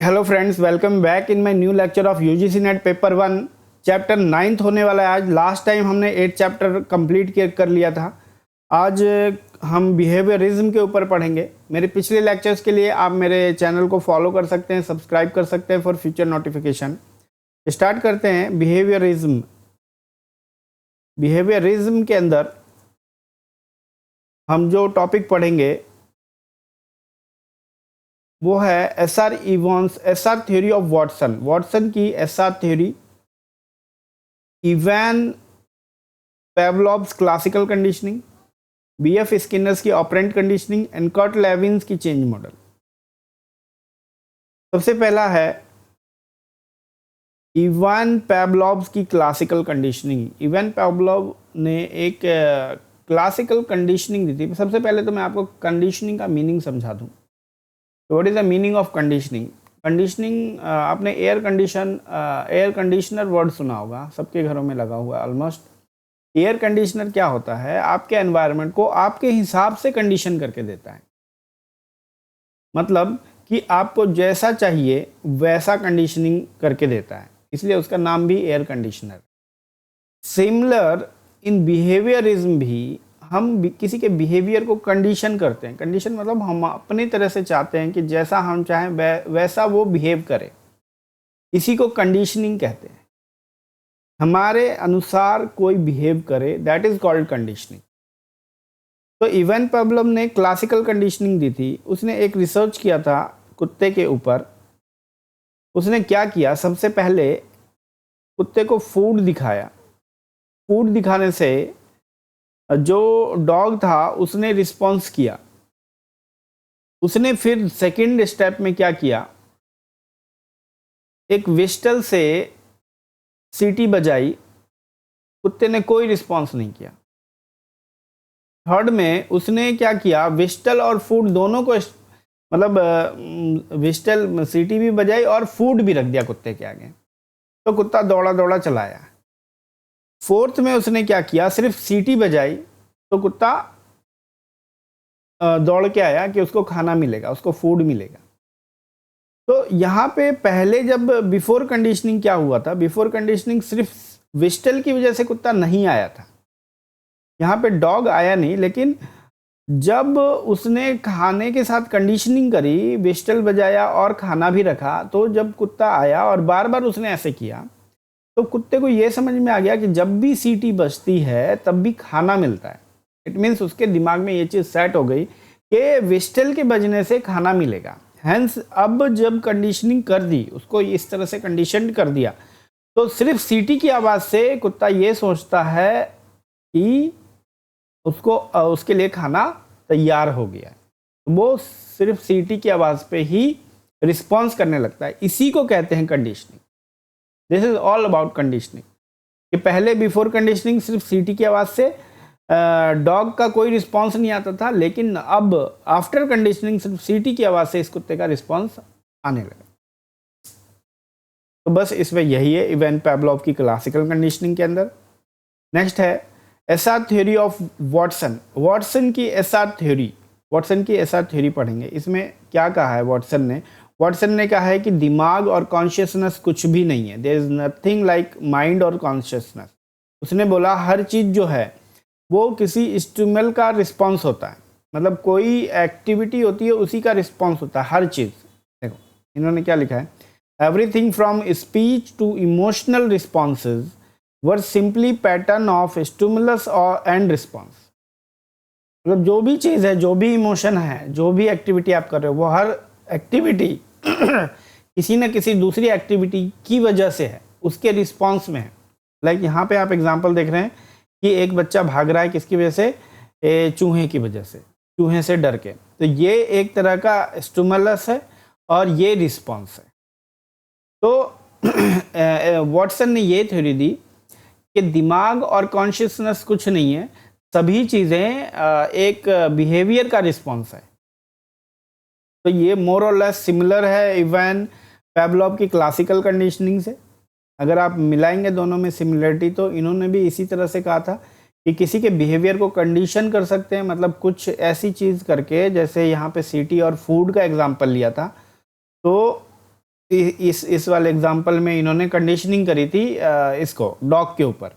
Hello friends, welcome back in my new lecture of UGC net paper 1 chapter 9th होने वाला है। आज last time हमने 8 chapter complete कर लिया था। आज हम बिहेवियरिज्म के ऊपर पढ़ेंगे। मेरे पिछले लेक्चर्स के लिए आप मेरे चैनल को फॉलो कर सकते हैं, सब्सक्राइब कर सकते हैं फॉर फ्यूचर नोटिफिकेशन। स्टार्ट करते हैं बिहेवियरिज्म। बिहेवियरिज्म के अंदर हम जो टॉपिक पढ़ेंगे वो है SR Evans SR theory of Watson. Watson की SR theory, Ivan Pavlov's classical conditioning, BF Skinner's की operant conditioning and Kurt Lewin's की चेंज मॉडल। सबसे पहला है इवान पेवलोव्स की क्लासिकल कंडीशनिंग। इवान पेवलोव ने एक क्लासिकल कंडीशनिंग दी थी। सबसे पहले तो मैं आपको कंडीशनिंग का मीनिंग समझा दूं। What is the meaning of conditioning? Conditioning, आपने एयर कंडीशनर वर्ड सुना होगा, सबके घरों में लगा हुआ है ऑलमोस्ट। एयर कंडीशनर क्या होता है? आपके एनवायरनमेंट को आपके हिसाब से कंडीशन करके देता है। मतलब कि आपको जैसा चाहिए वैसा कंडीशनिंग करके देता है, इसलिए उसका नाम भी air conditioner. Similar in behaviourism भी हम किसी के बिहेवियर को कंडीशन करते हैं। कंडीशन मतलब हम अपनी तरह से चाहते हैं कि जैसा हम चाहें वैसा वो बिहेव करे। इसी को कंडीशनिंग कहते हैं। हमारे अनुसार कोई बिहेव करे, दैट इज कॉल्ड कंडीशनिंग। तो इवान पेवलोव ने क्लासिकल कंडीशनिंग दी थी। उसने एक रिसर्च किया था कुत्ते के ऊपर। उसने क्या किया, सबसे पहले कुत्ते को फूड दिखाया। फूड दिखाने से जो डॉग था उसने रिस्पॉन्स किया। उसने फिर सेकंड स्टेप में क्या किया, एक विस्टल से सीटी बजाई, कुत्ते ने कोई रिस्पॉन्स नहीं किया। थर्ड में उसने क्या किया, विस्टल और फूड दोनों को, मतलब विस्टल सीटी भी बजाई और फूड भी रख दिया कुत्ते के आगे, तो कुत्ता दौड़ा दौड़ा चला आया। फोर्थ में उसने क्या किया, सिर्फ सीटी बजाई तो कुत्ता दौड़ के आया कि उसको खाना मिलेगा, उसको फूड मिलेगा। तो यहाँ पे पहले जब बिफोर कंडीशनिंग क्या हुआ था, बिफोर कंडीशनिंग सिर्फ विस्टल की वजह से कुत्ता नहीं आया था। यहाँ पे डॉग आया नहीं, लेकिन जब उसने खाने के साथ कंडीशनिंग करी, विस्टल बजाया और खाना भी रखा, तो जब कुत्ता आया और बार बार उसने ऐसे किया तो कुत्ते को ये समझ में आ गया कि जब भी सीटी बजती है तब भी खाना मिलता है। इट मीन्स उसके दिमाग में ये चीज़ सेट हो गई कि विस्टल के बजने से खाना मिलेगा। हैंस अब जब कंडीशनिंग कर दी, उसको इस तरह से कंडीशन कर दिया, तो सिर्फ सीटी की आवाज़ से कुत्ता ये सोचता है कि उसको उसके लिए खाना तैयार हो गया। वो सिर्फ सीटी की आवाज़ पे ही रिस्पॉन्स करने लगता है। इसी को कहते हैं conditioning. This is all about conditioning. कि पहले बिफोर कंडीशनिंग सिर्फ सीटी की आवाज़ से डॉग का कोई रिस्पॉन्स नहीं आता था, लेकिन अब आफ्टर कंडीशनिंग सिर्फ सीटी की आवाज़ से इस कुत्ते का रिस्पॉन्स आने लगा। तो बस इसमें यही है इवान पेवलोव की क्लासिकल कंडीशनिंग के अंदर। नेक्स्ट है SR theory of Watson. Watson की एसआर थ्योरी पढ़ेंगे। इसमें क्या कहा है वॉटसन ने कहा है कि दिमाग और कॉन्शियसनेस कुछ भी नहीं है। There is nothing like mind और कॉन्शियसनेस। उसने बोला हर चीज़ जो है वो किसी स्टिमुलस का रिस्पॉन्स होता है। मतलब कोई एक्टिविटी होती है उसी का रिस्पॉन्स होता है हर चीज़। देखो इन्होंने क्या लिखा है, everything from speech to emotional responses were simply pattern of stimulus और एंड रिस्पॉन्स। मतलब जो भी चीज़ है, जो भी इमोशन है, जो भी एक्टिविटी आप कर रहे हो, वो हर एक्टिविटी किसी न किसी दूसरी एक्टिविटी की वजह से है, उसके रिस्पॉन्स में है। लाइक यहाँ पे आप एग्जांपल देख रहे हैं कि एक बच्चा भाग रहा है किसकी वजह से, चूहे की वजह से, चूहे से डर के। तो ये एक तरह का स्टिमुलस है और ये रिस्पॉन्स है। तो वॉटसन ने ये थ्योरी दी कि दिमाग और कॉन्शियसनेस कुछ नहीं है, सभी चीज़ें एक बिहेवियर का रिस्पॉन्स है। तो ये मोर और लेस सिमिलर है इवान पेवलोव की क्लासिकल कंडीशनिंग से। अगर आप मिलाएंगे दोनों में सिमिलरिटी, तो इन्होंने भी इसी तरह से कहा था कि किसी के बिहेवियर को कंडीशन कर सकते हैं, मतलब कुछ ऐसी चीज़ करके, जैसे यहाँ पे सिटी और फूड का एग्जांपल लिया था। तो इस वाले एग्जांपल में इन्होंने कंडीशनिंग करी थी इसको डॉग के ऊपर।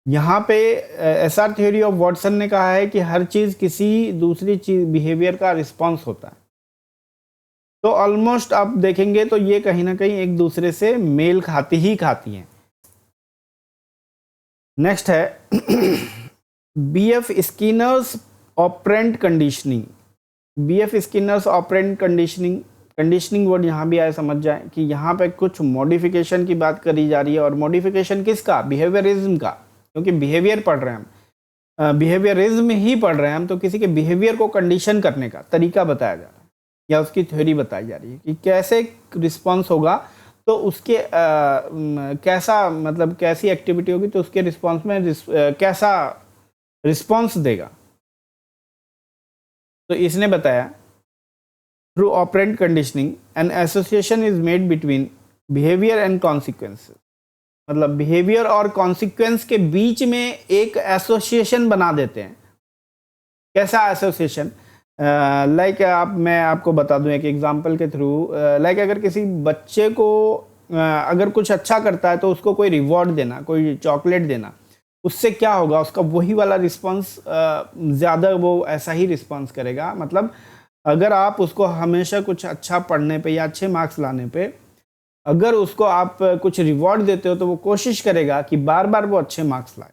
यहाँ पे एसआर थ्योरी ऑफ वॉटसन ने कहा है कि हर चीज़ किसी दूसरी चीज बिहेवियर का रिस्पॉन्स होता है। तो ऑलमोस्ट आप देखेंगे तो ये कहीं ना कहीं एक दूसरे से मेल खाती हैं। नेक्स्ट है BF Skinner's operant conditioning. BF Skinner's operant conditioning word यहाँ भी आए, समझ जाए कि यहाँ पे कुछ मॉडिफिकेशन की बात करी जा रही है। और मॉडिफिकेशन किसका? बिहेवियरिज्म का, क्योंकि बिहेवियर पढ़ रहे हैं हम, बिहेवियरिज्म ही पढ़ रहे हैं हम, तो किसी के बिहेवियर को कंडीशन करने का तरीका बताया जा रहा है या उसकी थ्योरी बताई जा रही है कि कैसे रिस्पॉन्स होगा तो उसके कैसा, मतलब कैसी एक्टिविटी होगी तो उसके रिस्पॉन्स में कैसा रिस्पॉन्स देगा। तो इसने बताया through operant conditioning an association is made between behaviour and consequences. मतलब बिहेवियर और कॉन्सिक्वेंस के बीच में एक एसोसिएशन बना देते हैं। कैसा एसोसिएशन? मैं आपको बता दूं एक एग्जांपल के थ्रू। अगर किसी बच्चे को अगर कुछ अच्छा करता है तो उसको कोई रिवॉर्ड देना, कोई चॉकलेट देना, उससे क्या होगा? उसका वही वाला रिस्पॉन्स, ज़्यादा वो ऐसा ही रिस्पॉन्स करेगा। मतलब अगर आप उसको हमेशा कुछ अच्छा पढ़ने पे या अच्छे मार्क्स लाने पे अगर उसको आप कुछ रिवॉर्ड देते हो तो वो कोशिश करेगा कि बार बार वो अच्छे मार्क्स लाए।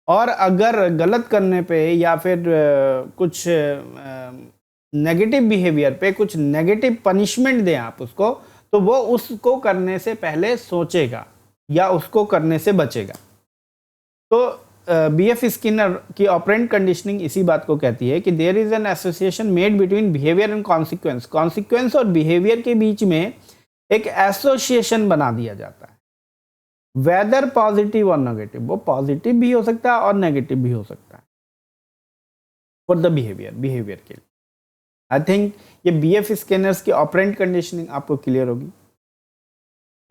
और अगर गलत करने पे या फिर कुछ नेगेटिव बिहेवियर पे कुछ नेगेटिव पनिशमेंट दें आप उसको, तो वो उसको करने से पहले सोचेगा या उसको करने से बचेगा। तो बीएफ स्किनर की ऑपरेंट कंडीशनिंग इसी बात को कहती है कि there is an association made between behaviour and consequence. Consequence और बिहेवियर के बीच में एक एसोसिएशन बना दिया जाता है, वेदर पॉजिटिव और नेगेटिव। वो पॉजिटिव भी हो सकता है और नेगेटिव भी हो सकता है फॉर द बिहेवियर के लिए। आई थिंक ये बीएफ स्किनर्स की ऑपरेंट कंडीशनिंग आपको क्लियर होगी।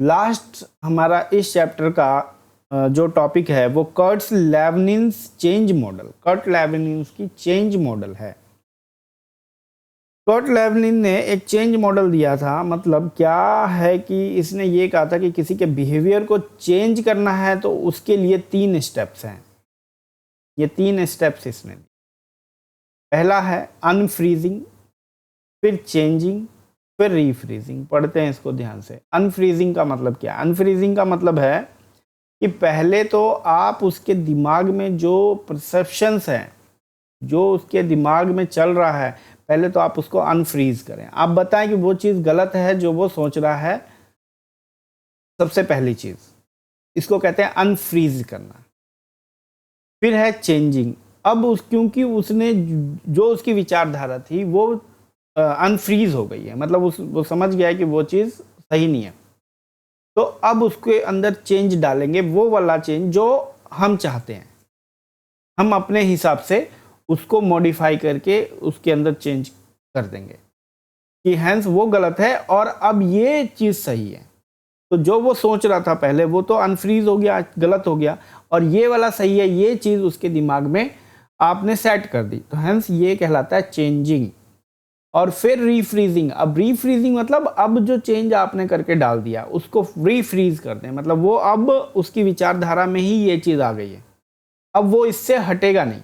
लास्ट हमारा इस चैप्टर का जो टॉपिक है वो कर्ट्स लेवनिन्स चेंज मॉडल। कर्ट लेवनिन्स की चेंज मॉडल है। कर्ट लेवनिन ने एक चेंज मॉडल दिया था। मतलब क्या है कि इसने ये कहा था कि किसी के बिहेवियर को चेंज करना है तो उसके लिए 3 स्टेप्स हैं। ये 3 स्टेप्स इसने दिए। पहला है अनफ्रीजिंग, फिर चेंजिंग, फिर रीफ्रीजिंग। पढ़ते हैं इसको ध्यान से। अनफ्रीजिंग का मतलब क्या है? अनफ्रीजिंग का मतलब है कि पहले तो आप उसके दिमाग में जो परसेप्शंस हैं, जो उसके दिमाग में चल रहा है, पहले तो आप उसको अनफ्रीज करें। आप बताएं कि वो चीज़ गलत है जो वो सोच रहा है। सबसे पहली चीज़ इसको कहते हैं अनफ्रीज करना। फिर है चेंजिंग। अब क्योंकि उसने जो उसकी विचारधारा थी वो अनफ्रीज हो गई है, मतलब वो समझ गया है कि वो चीज़ सही नहीं है, तो अब उसके अंदर चेंज डालेंगे, वो वाला चेंज जो हम चाहते हैं। हम अपने हिसाब से उसको मॉडिफाई करके उसके अंदर चेंज कर देंगे कि हैंस वो गलत है और अब ये चीज़ सही है। तो जो वो सोच रहा था पहले वो तो अनफ्रीज हो गया, गलत हो गया, और ये वाला सही है, ये चीज़ उसके दिमाग में आपने सेट कर दी, तो हैंस ये कहलाता है चेंजिंग। और फिर रीफ्रीजिंग। अब रीफ्रीजिंग मतलब अब जो चेंज आपने करके डाल दिया उसको रीफ्रीज कर दें, मतलब वो अब उसकी विचारधारा में ही ये चीज़ आ गई है, अब वो इससे हटेगा नहीं।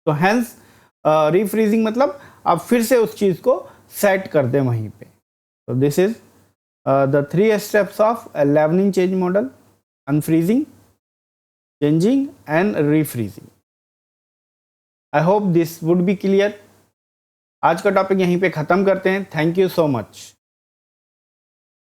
तो हैंस रीफ्रीजिंग मतलब आप फिर से उस चीज़ को सेट कर दें वहीं पे। तो this is the 3 steps of Lewin change model: unfreezing, changing and refreezing. I hope this would be clear. आज का टॉपिक यहीं पे ख़त्म करते हैं। Thank you so much.